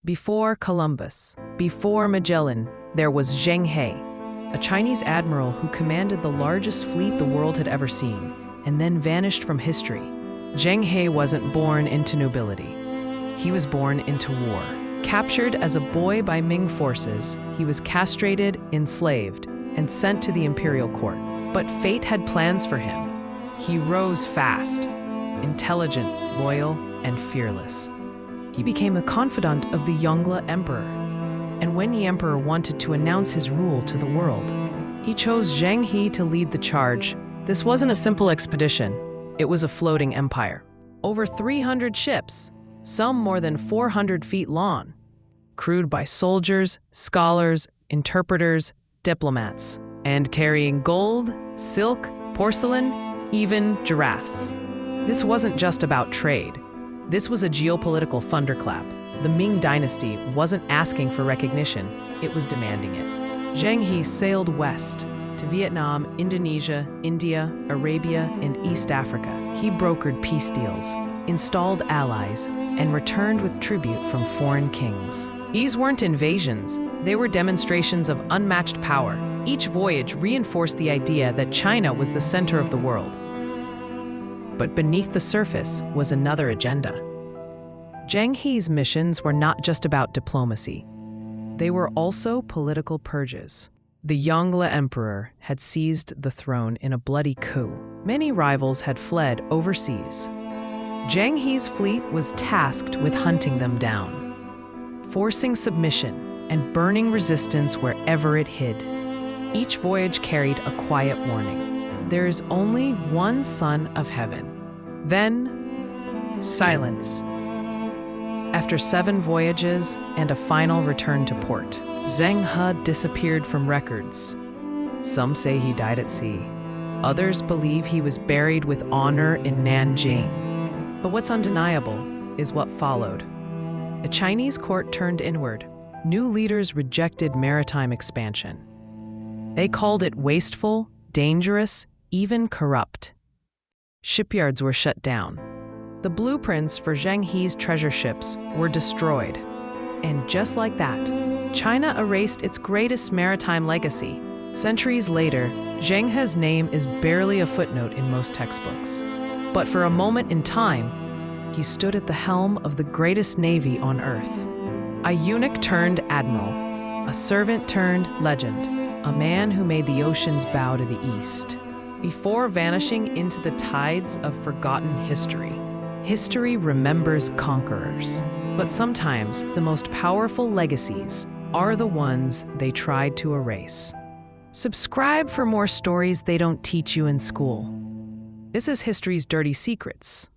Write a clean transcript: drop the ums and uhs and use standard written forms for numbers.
Before Columbus, before Magellan, there was Zheng He, a Chinese admiral who commanded the largest fleet the world had ever seen, and then vanished from history. Zheng He wasn't born into nobility. He was born into war. Captured as a boy by Ming forces, he was castrated, enslaved, and sent to the imperial court. But fate had plans for him. He rose fast, intelligent, loyal, and fearless. He became a confidant of the Yongle Emperor. And when the emperor wanted to announce his rule to the world, he chose Zheng He to lead the charge. This wasn't a simple expedition. It was a floating empire. Over 300 ships, some more than 400 feet long, crewed by soldiers, scholars, interpreters, diplomats, and carrying gold, silk, porcelain, even giraffes. This wasn't just about trade. This was a geopolitical thunderclap. The Ming Dynasty wasn't asking for recognition, it was demanding it. Zheng He sailed west to Vietnam, Indonesia, India, Arabia, and East Africa. He brokered peace deals, installed allies, and returned with tribute from foreign kings. These weren't invasions, they were demonstrations of unmatched power. Each voyage reinforced the idea that China was the center of the world. But beneath the surface was another agenda. Zheng He's missions were not just about diplomacy. They were also political purges. The Yongle Emperor had seized the throne in a bloody coup. Many rivals had fled overseas. Zheng He's fleet was tasked with hunting them down, forcing submission and burning resistance wherever it hid. Each voyage carried a quiet warning. There is only one son of heaven. Then, silence. After 7 voyages and a final return to port, Zheng He disappeared from records. Some say he died at sea. Others believe he was buried with honor in Nanjing. But what's undeniable is what followed. The Chinese court turned inward. New leaders rejected maritime expansion. They called it wasteful, dangerous, even corrupt. Shipyards were shut down. The blueprints for Zheng He's treasure ships were destroyed. And just like that, China erased its greatest maritime legacy. Centuries later, Zheng He's name is barely a footnote in most textbooks. But for a moment in time, he stood at the helm of the greatest navy on Earth. A eunuch turned admiral, a servant turned legend, a man who made the oceans bow to the east. Before vanishing into the tides of forgotten history, history remembers conquerors. But sometimes the most powerful legacies are the ones they tried to erase. Subscribe for more stories they don't teach you in school. This is History's Dirty Secrets.